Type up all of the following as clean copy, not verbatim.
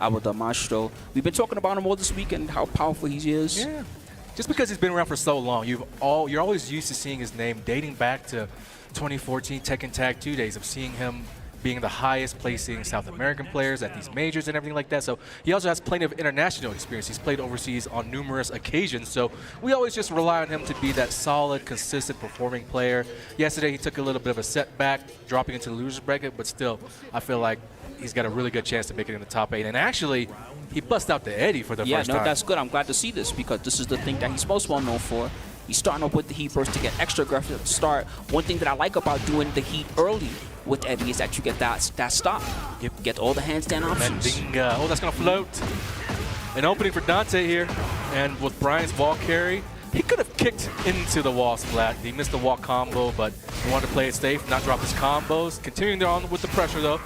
Abel the Maestro. We've been talking about him all this week and how powerful he is. Yeah. Just because he's been around for so long, you're always used to seeing his name dating back to 2014 Tekken Tag 2 days of seeing him being the highest placing South American players at these majors and everything like that. So he also has plenty of international experience. He's played overseas on numerous occasions. So we always just rely on him to be that solid, consistent performing player. Yesterday he took a little bit of a setback, dropping into the loser's bracket, but still I feel like he's got a really good chance to make it in the top 8. And actually, he bust out the Eddie for the first time. Yeah, no, that's good. I'm glad to see this because this is the thing that he's most well known for. He's starting off with the heat burst to get extra aggressive at the start. One thing that I like about doing the heat early with Eddie is that you get that stop. You get all the handstand options. Oh, that's going to float. An opening for Dante here. And with Brian's wall carry, he could have kicked into the wall splat. He missed the wall combo, but he wanted to play it safe, not drop his combos. Continuing on with the pressure, though.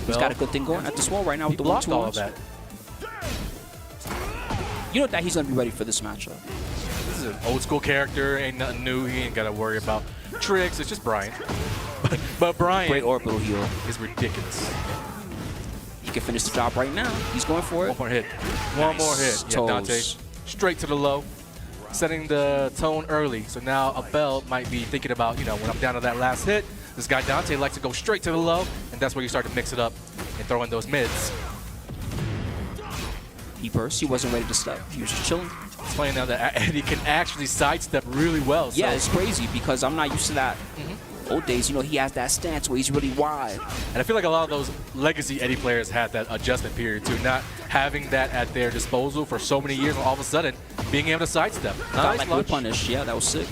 He's got a good thing going at this wall right now with the 1-2. Blocked all of that. You know that he's going to be ready for this matchup. This is an old school character, ain't nothing new. He ain't got to worry about tricks. It's just Brian. But Brian great orbital heal is ridiculous. He can finish the job right now. He's going for it. One more hit. One more hit. Yeah, Dante straight to the low, setting the tone early. So now Abel might be thinking about, you know, when I'm down to that last hit, this guy Dante likes to go straight to the low, and that's where you start to mix it up and throw in those mids. He burst. He wasn't ready to step. He was just chilling. It's funny now that Eddie can actually sidestep really well. Yeah, it's crazy because I'm not used to that. Old days, you know, he has that stance where he's really wide. And I feel like a lot of those legacy Eddie players had that adjustment period too, not having that at their disposal for so many years, and all of a sudden being able to sidestep. Nice like with punish. Yeah, that was sick.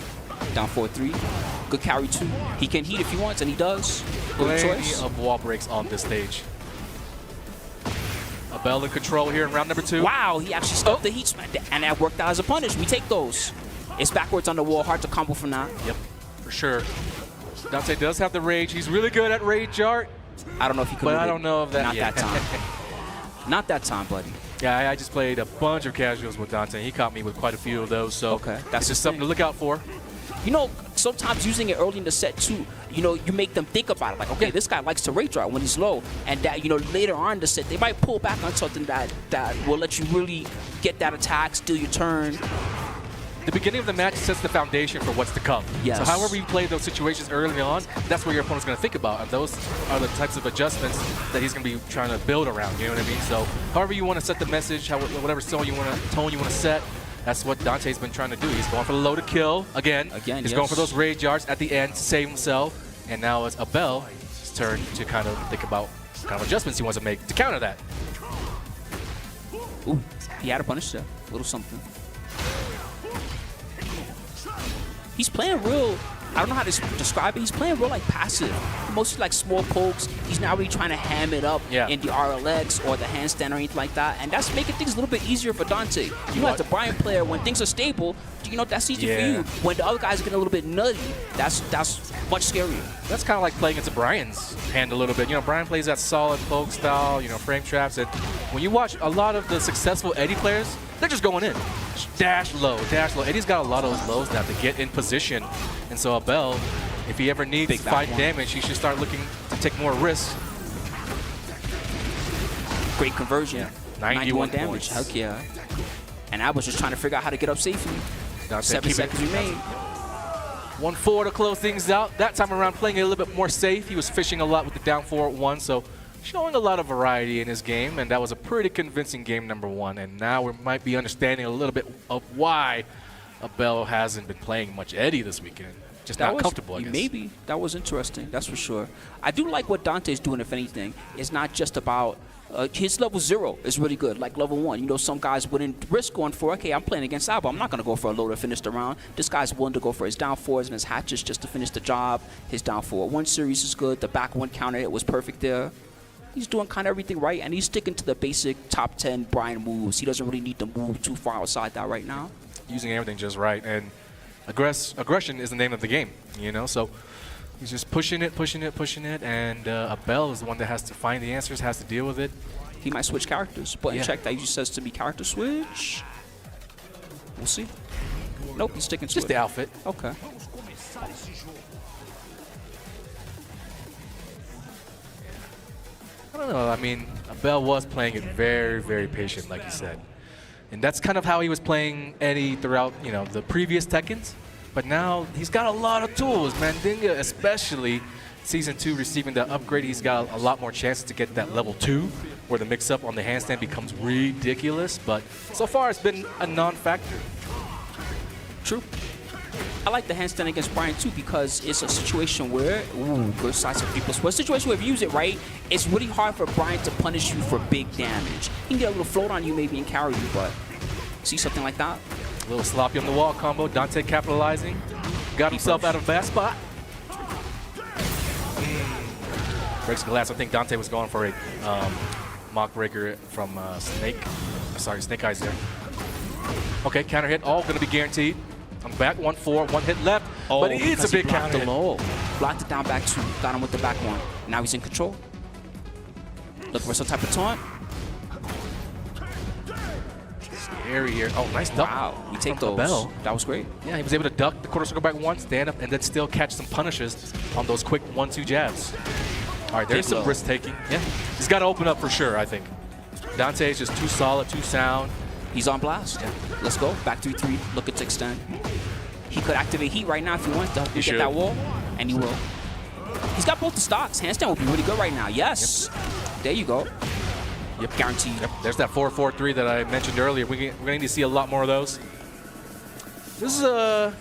Down 4-3. Good carry too. He can heat if he wants, and he does. Good choice. Plenty of wall breaks on this stage. Abel in control here in round number 2. Wow, he actually stopped the heat smack, and that worked out as a punish. We take those. It's backwards on the wall, hard to combo from that. Yep, for sure. Dante does have the rage. He's really good at rage art. I don't know if he could. But I don't know if that. Not that time. Not that time, buddy. Yeah, I just played a bunch of casuals with Dante. He caught me with quite a few of those. So that's just something to look out for. You know, sometimes using it early in the set too, you know, you make them think about it. Like, okay, this guy likes to rage art when he's low, and that, you know, later on in the set they might pull back on something that will let you really get that attack, steal your turn. The beginning of the match sets the foundation for what's to come. Yes. So however you play those situations early on, that's what your opponent's going to think about. And those are the types of adjustments that he's going to be trying to build around, you know what I mean? So however you want to set the message, whatever tone you want to set, that's what Dante's been trying to do. He's going for the low to kill again. He's going for those rage arts at the end to save himself. And now it's Abel's turn to kind of think about what kind of adjustments he wants to make to counter that. Ooh, he had a punish there. A little something. He's playing real, I don't know how to describe it, he's playing real like passive. Mostly like small pokes. He's not really trying to ham it up in the RLX or the handstand or anything like that. And that's making things a little bit easier for Dante. You know, as a Brian player, when things are stable, you know, that's easy for you. When the other guys are getting a little bit nutty, that's much scarier. That's kind of like playing into Brian's hand a little bit. You know, Brian plays that solid poke style, you know, frame traps. And when you watch a lot of the successful Eddie players, they're just going in. Dash low, dash low. Eddie's got a lot of those lows now to get in position. And so Abel, if he ever needs to fight damage, he should start looking to take more risks. Great conversion. 91 damage. Points. Heck yeah. And I was just trying to figure out how to get up safely. 7 seconds remain. 1-4 to close things out. That time around playing it a little bit more safe. He was fishing a lot with the down 4-1, so showing a lot of variety in his game, and that was a pretty convincing game number 1. And now we might be understanding a little bit of why Abel hasn't been playing much Eddie this weekend. Just not comfortable, I guess. Maybe. That was interesting, that's for sure. I do like what Dante's doing, if anything. It's not just about his level 0 is really good, like level 1. You know, some guys wouldn't risk going for, okay, I'm playing against Abel. I'm not going to go for a low to finish the round. This guy's willing to go for his down 4s and his hatches just to finish the job. His down 4-1 series is good. The back 1 counter hit was perfect there. He's doing kind of everything right, and he's sticking to the basic top 10 Brian moves. He doesn't really need to move too far outside that right now. Using everything just right, and aggression is the name of the game, you know? So he's just pushing it, and Abel is the one that has to find the answers, has to deal with it. He might switch characters. Button check, that usually says to me character switch. We'll see. Nope, he's sticking to just the outfit. Okay. I don't know. I mean, Abel was playing it very, very patient, like you said. And that's kind of how he was playing Eddie throughout, the previous Tekkens. But now he's got a lot of tools. Mandinga, especially Season 2 receiving the upgrade, he's got a lot more chances to get that level 2, where the mix-up on the handstand becomes ridiculous. But so far, it's been a non-factor. True. I like the handstand against Brian too because it's a situation where, good size of people. But a situation where if you use it right, it's really hard for Brian to punish you for big damage. He can get a little float on you maybe and carry you, but see something like that? A little sloppy on the wall combo. Dante capitalizing. Got himself out of a bad spot. Breaks glass. I think Dante was going for a mock breaker from Snake. Sorry, Snake Eyes there. Okay, counter hit. All going to be guaranteed. I'm back 1-4, 1 hit left, but it's a big counter hit. Low. Blocked it down back 2. Got him with the back 1. Now he's in control. Looking for some type of taunt. Scary here. Oh, nice duck. Wow, we take those. Abel. That was great. Yeah, he was able to duck the quarter circle back 1, stand up, and then still catch some punishes on those quick 1-2 jabs. All right, there's some risk taking. Yeah, he's got to open up for sure, I think. Dante is just too solid, too sound. He's on blast. Yeah. Let's go. Back 3-3. Looking to extend. He could activate heat right now if he wants to help you get that wall, and he will. He's got both the stocks. Handstand would be really good right now. Yes. Yep. There you go. Yep, guaranteed. Yep. There's that 4-4-3 that I mentioned earlier. We're going to need to see a lot more of those. This is a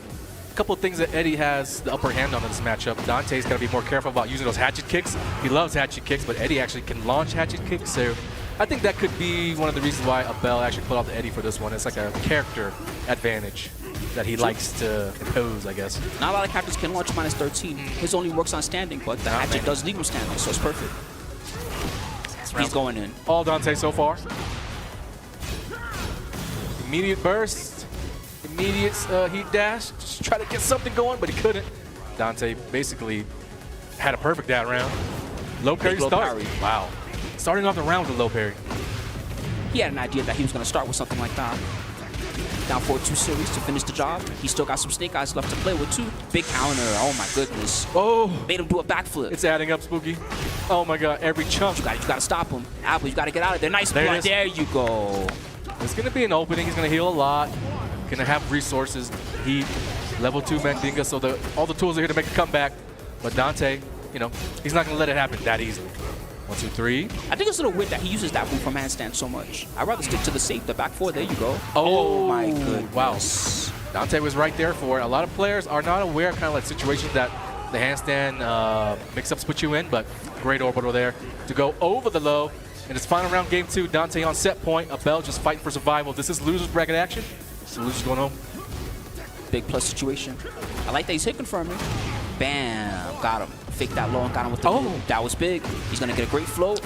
couple of things that Eddie has the upper hand on in this matchup. Dante's got to be more careful about using those hatchet kicks. He loves hatchet kicks, but Eddie actually can launch hatchet kicks. So I think that could be one of the reasons why Abel actually put out the Eddie for this one. It's like a character advantage that he likes to impose, I guess. Not a lot of characters can launch minus 13. His only works on standing, but the hatchet does legal standing, so it's perfect. He's going in. All Dante so far. Immediate burst. Immediate heat dash. Just try to get something going, but he couldn't. Dante basically had a perfect that round. Low parry start. Wow. Starting off the round with a low parry. He had an idea that he was going to start with something like that. Down 4-2 series to finish the job. He still got some Snake Eyes left to play with too. Big counter. Oh my goodness. Oh. Made him do a backflip. It's adding up, Spooky. Oh my God, every chunk. You got to stop him. Abel, you got to get out of there. Nice play. There you go. It's going to be an opening. He's going to heal a lot. Going to have resources. Heat, level 2 Mandinga. So all the tools are here to make a comeback. But Dante, he's not going to let it happen that easily. 1, 2, 3. I think it's a little weird that he uses that move from handstand so much. I'd rather stick to the safe, the back 4. There you go. Oh my goodness. Wow. Dante was right there for it. A lot of players are not aware of kind of like situations that the handstand mix-ups put you in, but great orbital there to go over the low. In his final round, game 2, Dante on set point. Abel just fighting for survival. This is loser's bracket action. So loser's going home. Big plus situation. I like that he's hit confirming. Bam. Got him. Fake that low and got him with the move. That was big. He's going to get a great float.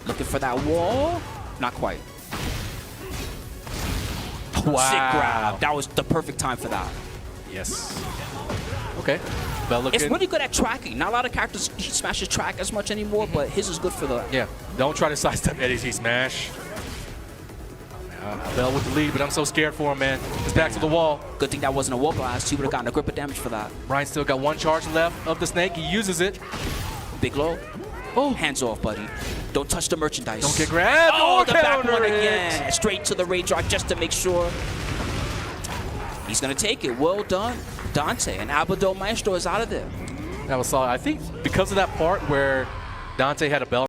Looking for that wall. Not quite. Wow. Sick grab. That was the perfect time for that. Yes. Okay. It's really good at tracking. Not a lot of characters he smashes track as much anymore, but his is good for the... Yeah. Don't try to sidestep Eddie's heat smash. Abel with the lead, but I'm so scared for him, man. He's back to the wall. Good thing that wasn't a wall blast. He would have gotten a grip of damage for that. Brian still got 1 charge left of the snake. He uses it. Big low. Oh, hands off, buddy. Don't touch the merchandise. Don't get grabbed. Oh, the back one again. Straight to the rage art just to make sure. He's going to take it. Well done, Dante. And Abel Maestro is out of there. That was solid. I think because of that part where Dante had Abel